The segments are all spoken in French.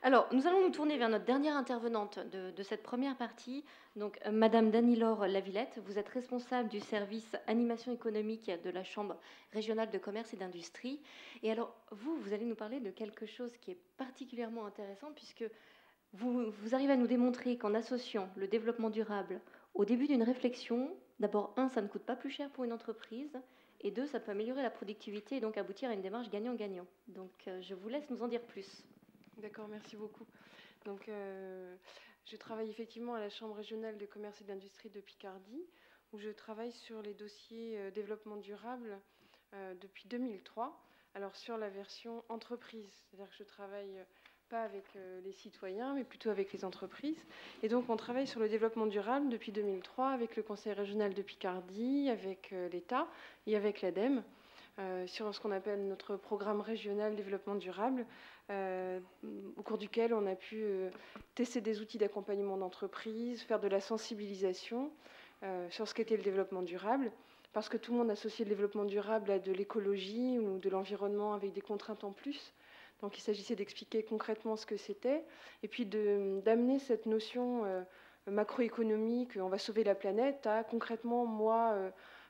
Alors, nous allons nous tourner vers notre dernière intervenante de cette première partie. Donc, Madame Dany-Laure Lavillette, vous êtes responsable du service animation économique de la Chambre régionale de commerce et d'industrie. Et alors, vous allez nous parler de quelque chose qui est particulièrement intéressant, puisque vous arrivez à nous démontrer qu'en associant le développement durable au début d'une réflexion, d'abord, un, ça ne coûte pas plus cher pour une entreprise, et deux, ça peut améliorer la productivité et donc aboutir à une démarche gagnant-gagnant. Donc, je vous laisse nous en dire plus. D'accord, merci beaucoup. Donc, je travaille effectivement à la Chambre régionale de commerce et d'industrie de Picardie, où je travaille sur les dossiers développement durable depuis 2003. Alors, sur la version entreprise, c'est-à-dire que je travaille pas avec les citoyens, mais plutôt avec les entreprises. Et donc, on travaille sur le développement durable depuis 2003 avec le Conseil régional de Picardie, avec l'État et avec l'ADEME. Sur ce qu'on appelle notre programme régional développement durable, au cours duquel on a pu tester des outils d'accompagnement d'entreprise, faire de la sensibilisation sur ce qu'était le développement durable, parce que tout le monde associe le développement durable à de l'écologie ou de l'environnement avec des contraintes en plus. Donc il s'agissait d'expliquer concrètement ce que c'était, et puis d'amener cette notion macroéconomique, on va sauver la planète, à concrètement, moi,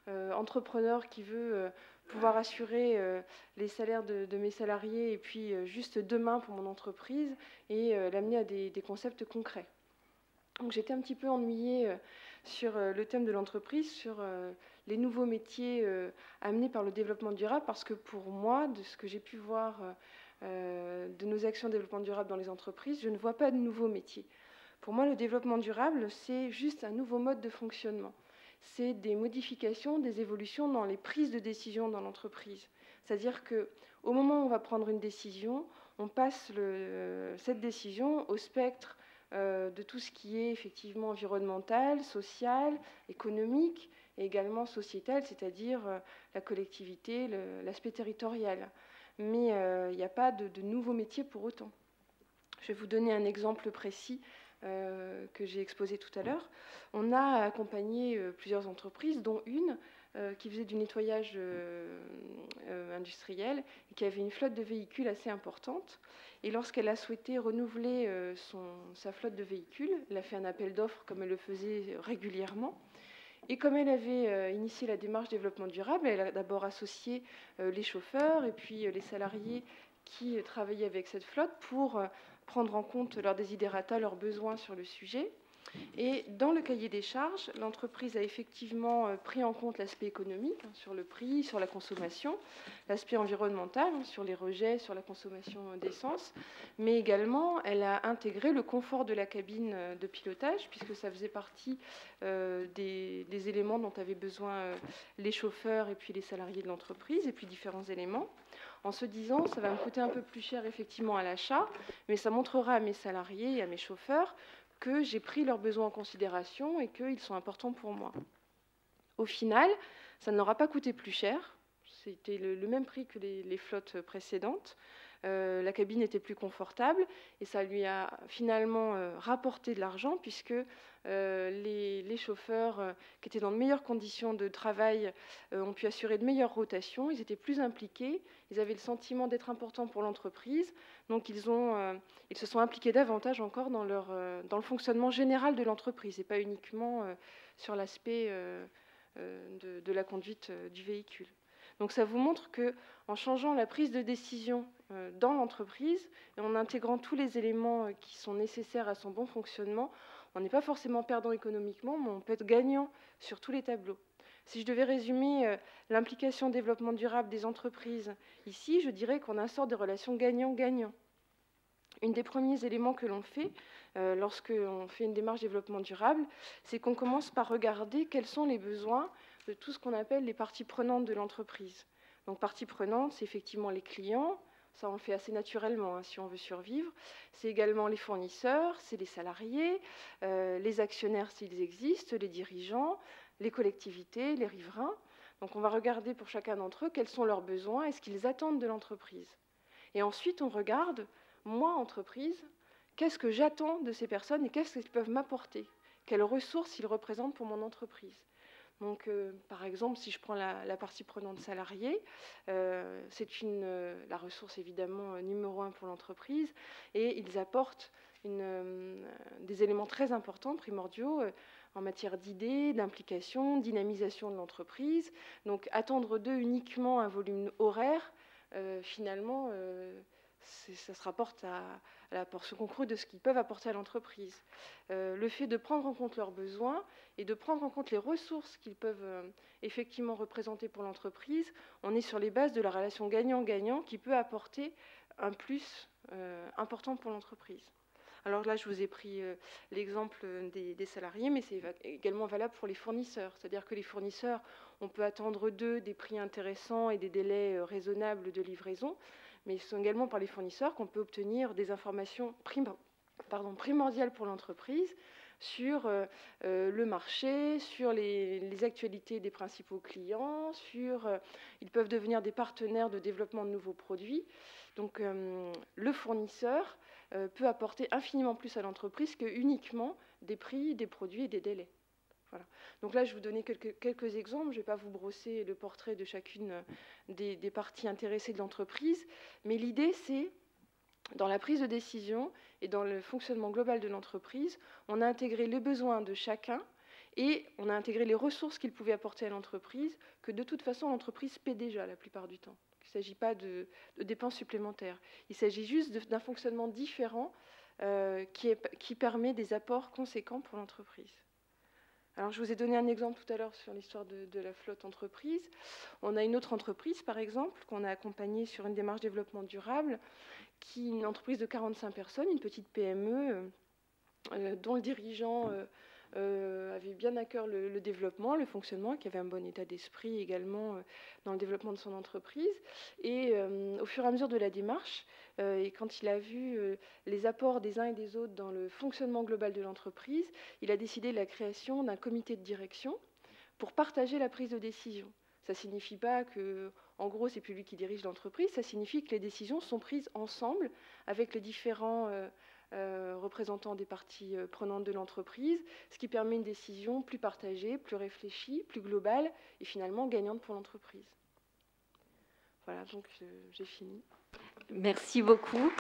entrepreneur qui veut pouvoir assurer les salaires de mes salariés et puis juste demain pour mon entreprise et l'amener à des concepts concrets. Donc j'étais un petit peu ennuyée sur le thème de l'entreprise, sur les nouveaux métiers amenés par le développement durable, parce que pour moi, de ce que j'ai pu voir de nos actions de développement durable dans les entreprises, je ne vois pas de nouveaux métiers. Pour moi, le développement durable, c'est juste un nouveau mode de fonctionnement. C'est des modifications, des évolutions dans les prises de décision dans l'entreprise. C'est-à-dire qu'au moment où on va prendre une décision, on passe cette décision au spectre de tout ce qui est effectivement environnemental, social, économique et également sociétal, c'est-à-dire la collectivité, l'aspect territorial. Mais il n'y a pas de nouveaux métiers pour autant. Je vais vous donner un exemple précis que j'ai exposé tout à l'heure. On a accompagné plusieurs entreprises, dont une qui faisait du nettoyage industriel et qui avait une flotte de véhicules assez importante. Et lorsqu'elle a souhaité renouveler sa flotte de véhicules, elle a fait un appel d'offres comme elle le faisait régulièrement. Et comme elle avait initié la démarche développement durable, elle a d'abord associé les chauffeurs et puis les salariés qui travaillaient avec cette flotte pour prendre en compte leurs desiderata, leurs besoins sur le sujet. Et dans le cahier des charges, l'entreprise a effectivement pris en compte l'aspect économique, sur le prix, sur la consommation, l'aspect environnemental, sur les rejets, sur la consommation d'essence, mais également elle a intégré le confort de la cabine de pilotage, puisque ça faisait partie des éléments dont avaient besoin les chauffeurs et puis les salariés de l'entreprise, et puis différents éléments, en se disant ça va me coûter un peu plus cher effectivement à l'achat, mais ça montrera à mes salariés et à mes chauffeurs que j'ai pris leurs besoins en considération et qu'ils sont importants pour moi. Au final, ça ne leur a pas coûté plus cher. C'était le même prix que les flottes précédentes. La cabine était plus confortable et ça lui a finalement rapporté de l'argent, puisque les chauffeurs qui étaient dans de meilleures conditions de travail ont pu assurer de meilleures rotations, ils étaient plus impliqués, ils avaient le sentiment d'être importants pour l'entreprise, donc ils se sont impliqués davantage encore dans le fonctionnement général de l'entreprise et pas uniquement sur l'aspect de la conduite du véhicule. Donc ça vous montre qu'en changeant la prise de décision dans l'entreprise et en intégrant tous les éléments qui sont nécessaires à son bon fonctionnement, on n'est pas forcément perdant économiquement, mais on peut être gagnant sur tous les tableaux. Si je devais résumer l'implication développement durable des entreprises ici, je dirais qu'on instaure des relations gagnant-gagnant. Un des premiers éléments que l'on fait lorsqu'on fait une démarche développement durable, c'est qu'on commence par regarder quels sont les besoins de tout ce qu'on appelle les parties prenantes de l'entreprise. Donc parties prenantes, c'est effectivement les clients, ça on le fait assez naturellement si on veut survivre. C'est également les fournisseurs, c'est les salariés, les actionnaires s'ils existent, les dirigeants, les collectivités, les riverains. Donc on va regarder pour chacun d'entre eux quels sont leurs besoins et ce qu'ils attendent de l'entreprise. Et ensuite on regarde, moi entreprise, qu'est-ce que j'attends de ces personnes et qu'est-ce qu'ils peuvent m'apporter? Quelles ressources ils représentent pour mon entreprise? Donc, par exemple, si je prends la partie prenante salariée, c'est la ressource évidemment numéro 1 pour l'entreprise, et ils apportent des éléments très importants, primordiaux, en matière d'idées, d'implication, dynamisation de l'entreprise. Donc, attendre d'eux uniquement un volume horaire, finalement, ça se rapporte à la portion congrue de ce qu'ils peuvent apporter à l'entreprise. Le fait de prendre en compte leurs besoins et de prendre en compte les ressources qu'ils peuvent effectivement représenter pour l'entreprise, on est sur les bases de la relation gagnant-gagnant qui peut apporter un plus important pour l'entreprise. Alors là, je vous ai pris l'exemple des salariés, mais c'est également valable pour les fournisseurs. C'est-à-dire que les fournisseurs, on peut attendre d'eux des prix intéressants et des délais raisonnables de livraison, mais ce sont également par les fournisseurs qu'on peut obtenir des informations primordiales pour l'entreprise sur le marché, sur les actualités des principaux clients, ils peuvent devenir des partenaires de développement de nouveaux produits. Donc le fournisseur peut apporter infiniment plus à l'entreprise que uniquement des prix, des produits et des délais. Voilà. Donc là, je vais vous donner quelques exemples. Je ne vais pas vous brosser le portrait de chacune des parties intéressées de l'entreprise, mais l'idée, c'est, dans la prise de décision et dans le fonctionnement global de l'entreprise, on a intégré les besoins de chacun et on a intégré les ressources qu'il pouvait apporter à l'entreprise, que de toute façon, l'entreprise paie déjà la plupart du temps. Il ne s'agit pas de dépenses supplémentaires. Il s'agit juste d'un fonctionnement différent qui permet des apports conséquents pour l'entreprise. Alors, je vous ai donné un exemple tout à l'heure sur l'histoire de la flotte entreprise. On a une autre entreprise, par exemple, qu'on a accompagnée sur une démarche développement durable, qui est une entreprise de 45 personnes, une petite PME, dont le dirigeant avait bien à cœur le développement, le fonctionnement, qui avait un bon état d'esprit également dans le développement de son entreprise. Et au fur et à mesure de la démarche, et quand il a vu les apports des uns et des autres dans le fonctionnement global de l'entreprise, il a décidé de la création d'un comité de direction pour partager la prise de décision. Ça ne signifie pas que, en gros, c'est plus lui qui dirige l'entreprise, ça signifie que les décisions sont prises ensemble avec les différents représentants des parties prenantes de l'entreprise, ce qui permet une décision plus partagée, plus réfléchie, plus globale et finalement gagnante pour l'entreprise. Voilà, donc j'ai fini. Merci beaucoup.